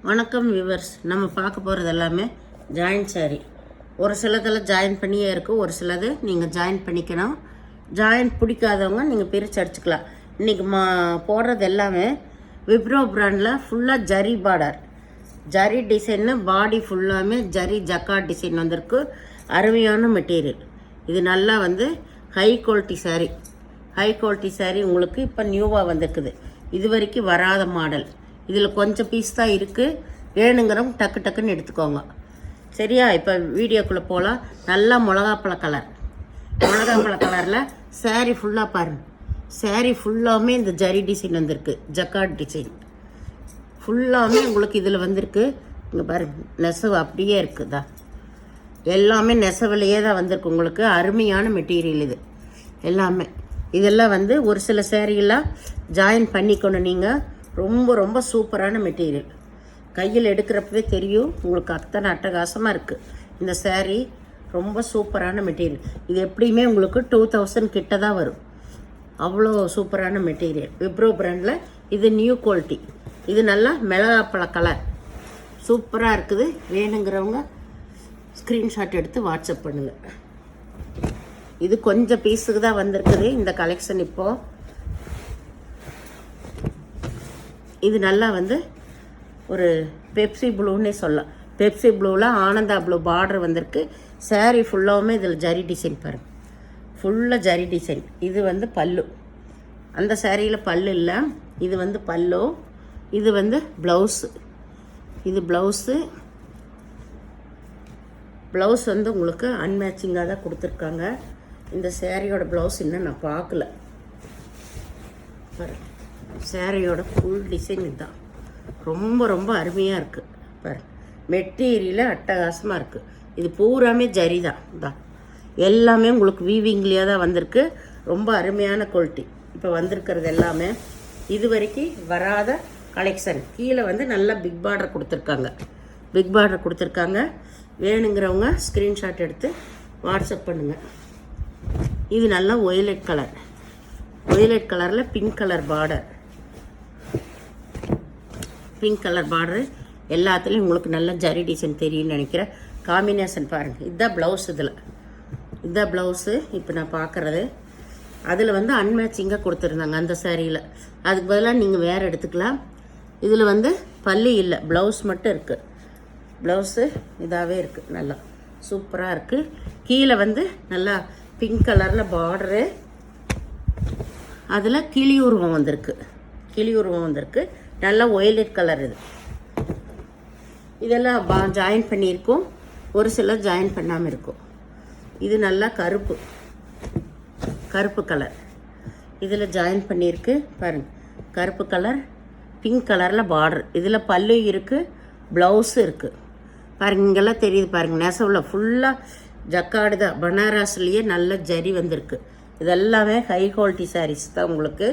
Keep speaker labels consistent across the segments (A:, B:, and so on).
A: வணக்கம் வியூவர்ஸ். நம்ம பார்க்க போகிறது எல்லாமே ஜாயின் சாரீ. ஒரு சிலதில் ஜாயின் பண்ணியே இருக்குது, ஒரு சிலது நீங்கள் ஜாயின் பண்ணிக்கணும். ஜாயின் பிடிக்காதவங்க நீங்கள் பிரித்து அடிச்சுக்கலாம். இன்றைக்கி போடுறது எல்லாமே விப்ரோ பிராண்டில் ஃபுல்லாக ஜரி பார்டர், ஜரி டிசைன்னு, பாடி ஃபுல்லாமே ஜரி ஜக்கார்ட் டிசைன் வந்திருக்கு. அருமையான மெட்டீரியல். இது நல்லா high quality sari. High quality sari உங்களுக்கு இப்போ நியூவாக வந்திருக்குது. இது வரைக்கும் வராத மாடல். இதில் கொஞ்சம் பீஸ் தான் இருக்குது. வேணுங்கிறவங்க டக்கு டக்குன்னு எடுத்துக்கோங்க. சரியா? இப்போ வீடியோக்குள்ளே போகலாம். நல்லா மிளகாப்பழ கலர், மிளகாப்பழ கலரில் சாரீ ஃபுல்லாக பாருங்கள். சாரீ ஃபுல்லாமே இந்த ஜரி டிசைன் வந்திருக்கு, ஜக்கார்ட் டிசைன் ஃபுல்லாமே உங்களுக்கு இதில் வந்திருக்கு. இங்கே பாருங்கள், நெசவு அப்படியே இருக்குதா, எல்லாமே நெசவுலையே தான் வந்திருக்கு உங்களுக்கு. அருமையான மெட்டீரியல் இது எல்லாமே. இதெல்லாம் ஒரு சில சேரீயெல்லாம் ஜாயின் பண்ணிக்கணும் நீங்கள். ரொம்ப ரொம்ப சூப்பரான மெட்டீரியல். கையில் எடுக்கிறப்பவே தெரியும் உங்களுக்கு, அத்தனை அட்டகாசமாக இருக்குது இந்த சேரீ. ரொம்ப சூப்பரான மெட்டீரியல். இது எப்படியுமே உங்களுக்கு 2000 கிட்ட தான் வரும். அவ்வளோ சூப்பரான மெட்டீரியல். விப்ரோ பிராண்டில் இது நியூ குவாலிட்டி. இது நல்லா மிளகாப்பழ கலர் சூப்பராக இருக்குது. வேணுங்கிறவங்க ஸ்க்ரீன்ஷாட் எடுத்து வாட்ஸ்அப் பண்ணுங்கள். இது கொஞ்சம் பீஸுக்கு தான் வந்திருக்குது இந்த கலெக்ஷன். இப்போது இது நல்லா ஒரு பெப்சி ப்ளூன்னே சொல்லலாம். பெப்சி ப்ளூவில் ஆனந்தா ப்ளூ பார்டர் வந்திருக்கு. சாரீ ஃபுல்லாகவுமே இதில் ஜரி டிசைன் பாருங்கள், ஃபுல்லாக ஜரி டிசைன். இது பல்லு. அந்த சாரியில் பல்லு இல்லை, இது பல்லு. இது ப்ளவுஸு. இது ப்ளவுஸு. ப்ளவுஸ் உங்களுக்கு அன்மேட்சிங்காக தான் கொடுத்துருக்காங்க. இந்த சாரியோட ப்ளவுஸ் இன்னும் நான் பார்க்கல. பாருங்கள், சாரியோட ஃபுல் டிசைன் இதுதான். ரொம்ப ரொம்ப அருமையாக இருக்குது பாருங்கள். மெட்டீரியல் அட்டகாசமாக இருக்குது. இது பூராமே ஜரி தான். எல்லாமே உங்களுக்கு வீவிங்லேயே தான் வந்திருக்கு. ரொம்ப அருமையான குவாலிட்டி. இப்போ வந்திருக்கிறது எல்லாமே இது வரைக்கும் வராத கலெக்ஷன். கீழே நல்லா பிக் பார்டர் கொடுத்துருக்காங்க. பிக் பார்டர் கொடுத்துருக்காங்க. வேணுங்கிறவங்க ஸ்க்ரீன்ஷாட் எடுத்து வாட்ஸ்அப் பண்ணுங்கள். இது நல்லா ஒய்லெட் கலர். ஒய்லெட் கலரில் pink colour border. Pink colour border எல்லாத்துலேயும் உங்களுக்கு நல்ல ஜரி டிசைன் தெரியும்னு நினைக்கிறேன். காம்பினேஷன் பாருங்கள். இதுதான் ப்ளவுஸ். இதுதான் ப்ளவுஸு. இப்போ நான் பார்க்குறது அதில் அன்மேட்சிங்காக கொடுத்துருந்தாங்க அந்த சாரியில். அதுக்கு பதிலாக நீங்கள் வேறு எடுத்துக்கலாம். இதில் பல்லு இல்லை, ப்ளவுஸ் மட்டும் இருக்குது. ப்ளவுஸு இதாகவே இருக்குது. நல்லா சூப்பராக இருக்குது. கீழே நல்லா பிங்க் கலரில் பார்டரு. அதில் கிளி உருவம் வந்திருக்கு. கிளி உருவம் வந்திருக்கு. நல்லா ஒய்லெட் கலர். இதெல்லாம் ஜாயின் பண்ணியிருக்கோம். ஒரு சிலர் ஜாயின் பண்ணாமல் இருக்கும். இது நல்லா கருப்பு, கருப்பு கலர். இதில் ஜாயின் பண்ணியிருக்கு பாருங்கள். கருப்பு கலர், பிங்க் கலரில் பார்டர். இதில் பல்லு இருக்குது, ப்ளவுஸு இருக்குது பாருங்கள். இங்கெல்லாம் தெரியுது பாருங்கள். நெசவில் ஃபுல்லாக ஜக்கார்டு தான். பனாரஸ்லேயே நல்ல ஜரி வந்திருக்கு. இதெல்லாமே ஹை குவாலிட்டி சாரீஸ் தான் உங்களுக்கு.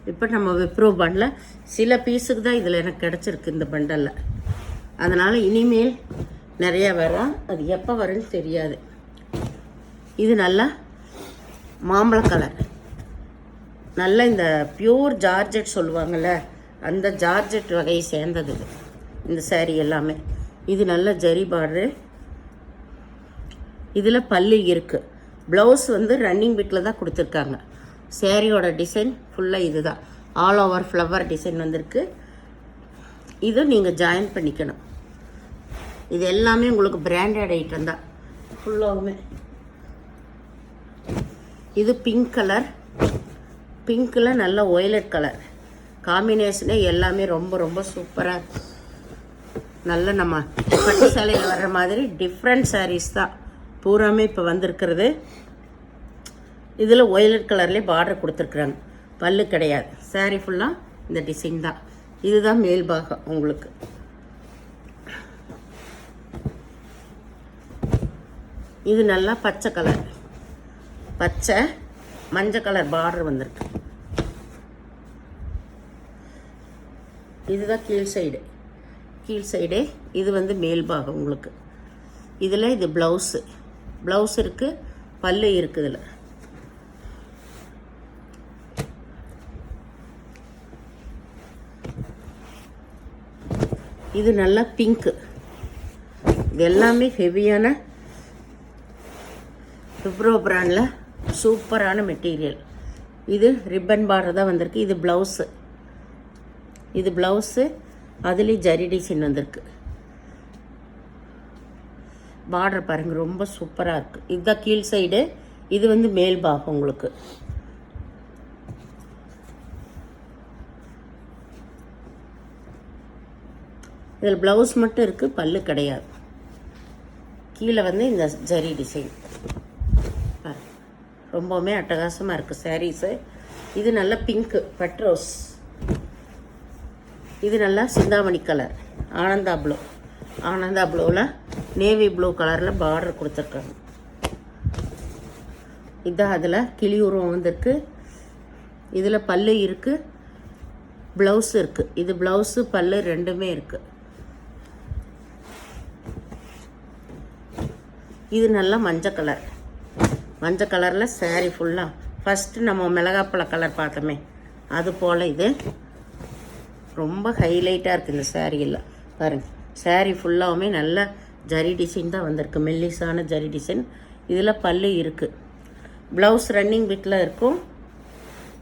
A: இப்போ நம்ம விப்ரோ பண்டில் சில பீஸுக்கு தான் இதில் எனக்கு கிடச்சிருக்கு இந்த பண்டலில். அதனால் இனிமேல் நிறையா வரும். அது எப்போ வரும்னு தெரியாது. இது நல்லா மாம்பழ கலர். நல்லா இந்த பியூர் ஜார்ஜெட் சொல்லுவாங்கள்ல, அந்த ஜார்ஜெட் வகையை சேர்ந்தது இந்த சாரீ எல்லாமே. இது நல்ல ஜரி பார்டரு. இதில் பல்லு இருக்குது. ப்ளவுஸ் ரன்னிங் பிட்டில் தான் கொடுத்துருக்காங்க. சேரீயோட டிசைன் ஃபுல்லாக இது தான். ஆல் ஓவர் ஃப்ளவர் டிசைன் வந்திருக்கு. இது நீங்கள் ஜாயின் பண்ணிக்கணும். இது எல்லாமே உங்களுக்கு பிராண்டட் ஐட்டம் தான் ஃபுல்லாகவுமே. இது பிங்க் கலர். பிங்க்கில் நல்ல ஒய்லட் கலர் காம்பினேஷனே எல்லாமே ரொம்ப ரொம்ப சூப்பராக இருக்குது. நல்ல நம்ம பட்டு சேலையில் வர்ற மாதிரி டிஃப்ரெண்ட் சாரீஸ் தான் பூராமே இப்போ வந்திருக்கிறது. இதில் ஒய்லட் கலர்லேயே பார்டர் கொடுத்துருக்குறாங்க. பல்லு கிடையாது. சாரீ ஃபுல்லாக இந்த டிசைன் தான். இதுதான் மேல் பாகம் உங்களுக்கு. இது நல்லா பச்சை கலர், பச்சை மஞ்சள் கலர் பார்டர் வந்திருக்கு. இதுதான் கீழ் சைடு. கீழ் சைடு இது மேல் பாகம் உங்களுக்கு. இதில் இது ப்ளவுஸு. ப்ளவுஸ் இருக்குது, பல்லு இருக்குது. இதில் இது நல்லா பிங்க்கு. இது எல்லாமே ஹெவியான விப்ரோ பிராண்டில் சூப்பரான மெட்டீரியல். இது ரிப்பன் பார்டர் தான் வந்திருக்கு. இது ப்ளவுஸு. இது ப்ளவுஸு. அதுலேயும் ஜரி டிசைன் வந்திருக்கு. பார்டர் பாருங்கள், ரொம்ப சூப்பராக இருக்குது. இதுதான் கீழ் சைடு. இது வந்து மேல் பாகம் உங்களுக்கு. இதில் ப்ளவுஸ் மட்டும் இருக்குது, பல்லு கிடையாது. கீழே வந்து இந்த ஜரி டிசைன் ரொம்பவுமே அட்டகாசமாக இருக்குது சாரீஸு. இது நல்லா பிங்க்கு பட்ரோஸ். இது நல்லா சிந்தாமணி கலர், ஆனந்தா ப்ளூ. ஆனந்தா ப்ளூவில் நேவி ப்ளூ கலரில் பார்டர் கொடுத்துருக்காங்க. இதான் அதில் கிளி உருவம் வந்திருக்கு. இதில் பல்லு இருக்குது, ப்ளவுஸ் இருக்குது. இது ப்ளவுஸு பல்லு ரெண்டுமே இருக்குது. இது நல்லா மஞ்சள் கலர். மஞ்சள் கலரில் சாரீ ஃபுல்லாக ஃபஸ்ட்டு நம்ம மிளகாப்பழ கலர் பார்த்தோமே அது போல் இது ரொம்ப ஹைலைட்டாக இருக்குது இந்த சாரியில். பாருங்கள், சாரீ ஃபுல்லாகவுமே நல்ல ஜரி டிசைன் தான் வந்திருக்கு, மெல்லிஸான ஜரி டிசைன். இதில் பல்லு இருக்குது. ப்ளவுஸ் ரன்னிங் பிட்டில் இருக்கும்.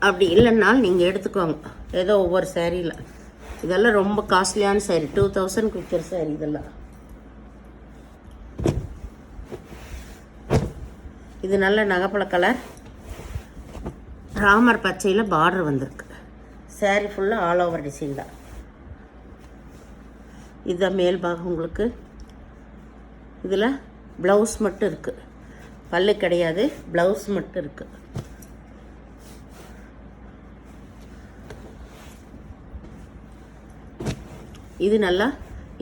A: அப்படி இல்லைன்னாலும் நீங்கள் எடுத்துக்கோங்க, ஏதோ ஒவ்வொரு சாரியில். இதெல்லாம் ரொம்ப காஸ்ட்லியான சாரீ, 2000 விற்கிற சாரீ இதெல்லாம். இது நல்ல நகைப்பழ கலர், ராமர் பச்சையில் பார்டர் வந்திருக்கு. சாரீ ஃபுல்லாக ஆல் ஓவர் டிசைன் தான். இதுதான் மேல் பாகம் உங்களுக்கு. இதில் ப்ளவுஸ் மட்டும் இருக்குது, பல்லு கிடையாது, ப்ளவுஸ் மட்டும் இருக்குது. இது நல்லா,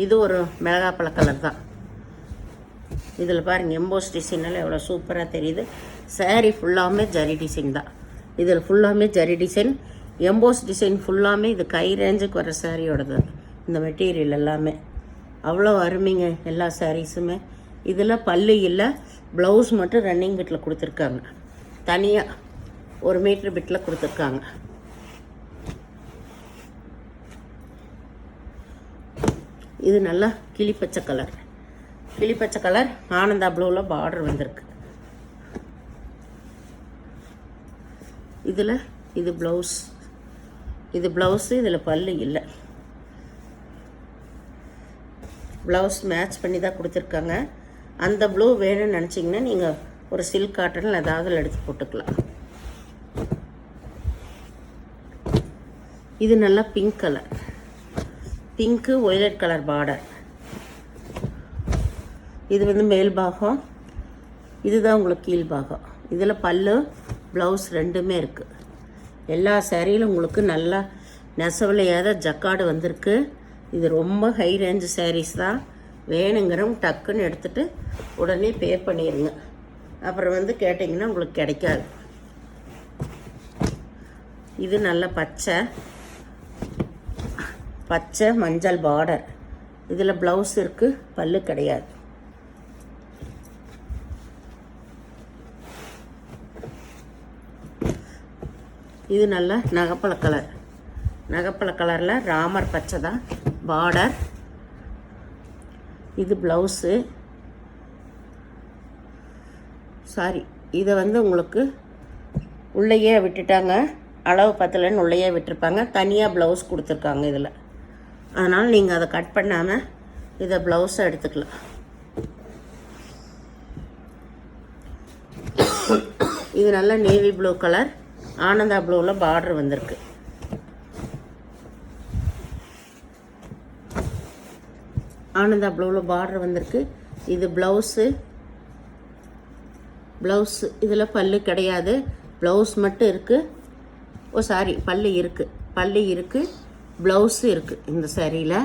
A: இது ஒரு மிளகாப்பழ கலர் தான். இதில் பாருங்கள், எம்போஸ் டிசைனால் எவ்வளோ சூப்பராக தெரியுது. சாரீ ஃபுல்லாமே ஜரி டிசைன் தான். இதில் ஃபுல்லாமே ஜரி டிசைன், எம்போஸ் டிசைன் ஃபுல்லாமே. இது கை ரேஞ்சுக்கு வர சாரியோடது. இந்த மெட்டீரியல் எல்லாமே அவ்வளோ அருமைங்க, எல்லா சாரீஸுமே. இதில் பல்லு இல்லை, ப்ளவுஸ் மட்டும் ரன்னிங் பிட்டில் கொடுத்துருக்காங்க. தனியாக 1 மீட்டர் பிட்டில் கொடுத்துருக்காங்க. இது நல்லா கிளிப்பச்சை கலர். கிளிப்பச்சை கலர் ஆனந்தா ப்ளூவில் பார்டர் வந்திருக்கு. இதில் இது ப்ளவுஸ். இது ப்ளவுஸு. இதில் பல்லு இல்லை. ப்ளவுஸ் மேட்ச் பண்ணி தான் கொடுத்துருக்காங்க. அந்த ப்ளூ வேணும்னு நினச்சிங்கன்னா நீங்கள் ஒரு சில்க் காட்டனில் ஏதாவது எடுத்து போட்டுக்கலாம். இது நல்லா pink colour. Pink violet colour border. இது வந்து மேல் பாகம். இதுதான் உங்களுக்கு கீழ் பாகம். இதில் பல்லு ப்ளவுஸ் ரெண்டுமே இருக்குது. எல்லா சாரியிலும் உங்களுக்கு நல்லா நெசவுலையாத ஜக்காடு வந்திருக்கு. இது ரொம்ப ஹை ரேஞ்சு சாரீஸ் தான். வேணுங்கிறவங்க டக்குன்னு எடுத்துகிட்டு உடனே பே பண்ணிடுங்க. அப்புறம் வந்து கேட்டிங்கன்னா உங்களுக்கு கிடைக்காது. இது நல்ல பச்சை பச்சை மஞ்சள் பார்டர். இதில் ப்ளவுஸ் இருக்குது, பல்லு கிடையாது. இது நல்ல நகைப்பழ கலர். நகைப்பழ கலரில் ராமர் பச்சை தான் பார்டர். இது ப்ளவுஸு. சாரி, இதை வந்து உங்களுக்கு உள்ளேயே விட்டுட்டாங்க, அளவு பத்தலைன்னு உள்ளேயே விட்டுருப்பாங்க. தனியாக ப்ளவுஸ் கொடுத்துருக்காங்க இதில். அதனால் நீங்கள் அதை கட் பண்ணாமல் இதை ப்ளவுஸை எடுத்துக்கலாம். இது நல்ல நேவி ப்ளூ கலர், ஆனந்தா ப்ளூவில் பார்டர் வந்திருக்கு. ஆனந்தா ப்ளூவில் பார்டர் வந்திருக்கு. இது ப்ளவுஸு. ப்ளவுஸு இதில் பல்லு கிடையாது, ப்ளவுஸ் மட்டும் இருக்குது. ஓ சாரி, பல்லு இருக்குது. பல்லு இருக்குது, ப்ளவுஸு இருக்குது இந்த சாரியில்.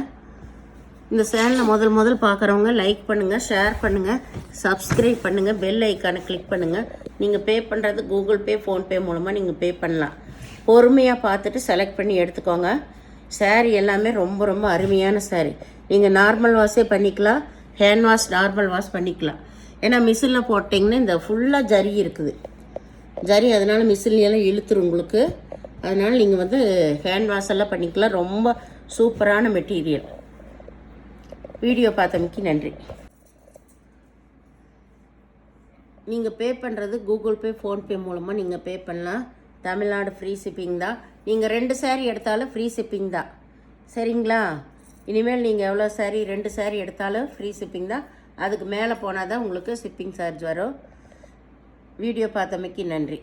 A: இந்த சேனலை முதல் பார்க்குறவங்க லைக் பண்ணுங்கள், ஷேர் பண்ணுங்கள், சப்ஸ்கிரைப் பண்ணுங்கள், பெல் ஐக்கானை கிளிக் பண்ணுங்கள். நீங்கள் பே பண்ணுறது கூகுள் பே, ஃபோன்பே மூலமாக நீங்கள் பே பண்ணலாம். பொறுமையாக பார்த்துட்டு செலக்ட் பண்ணி எடுத்துக்கோங்க. சாரீ எல்லாமே ரொம்ப ரொம்ப அருமையான சாரீ. நீங்கள் நார்மல் வாஷே பண்ணிக்கலாம், ஹேண்ட் வாஷ் நார்மல் வாஷ் பண்ணிக்கலாம். ஏன்னா மிஷினில் போட்டிங்கன்னா இந்த ஃபுல்லாக ஜரி இருக்குது. ஜரி அதனால் மிஷின்லாம் இழுத்துரும் உங்களுக்கு. அதனால் நீங்கள் வந்து ஹேண்ட் வாஷ் எல்லாம் பண்ணிக்கலாம். ரொம்ப சூப்பரான மெட்டீரியல். வீடியோ பார்த்தமைக்கு நன்றி. நீங்கள் பே பண்ணுறது கூகுள் பே, ஃபோன்பே மூலமாக நீங்கள் பே பண்ணலாம். தமிழ்நாடு ஃப்ரீ ஷிப்பிங் தான். நீங்கள் 2 சாரீ எடுத்தாலும் ஃப்ரீ ஷிப்பிங் தான். சரிங்களா? இனிமேல் நீங்கள் எவ்வளோ சாரீ 2 சாரீ எடுத்தாலும் ஃப்ரீ ஷிப்பிங் தான். அதுக்கு மேலே போனால் தான் உங்களுக்கு ஷிப்பிங் சார்ஜ் வரும். வீடியோ பார்த்தமைக்கு நன்றி.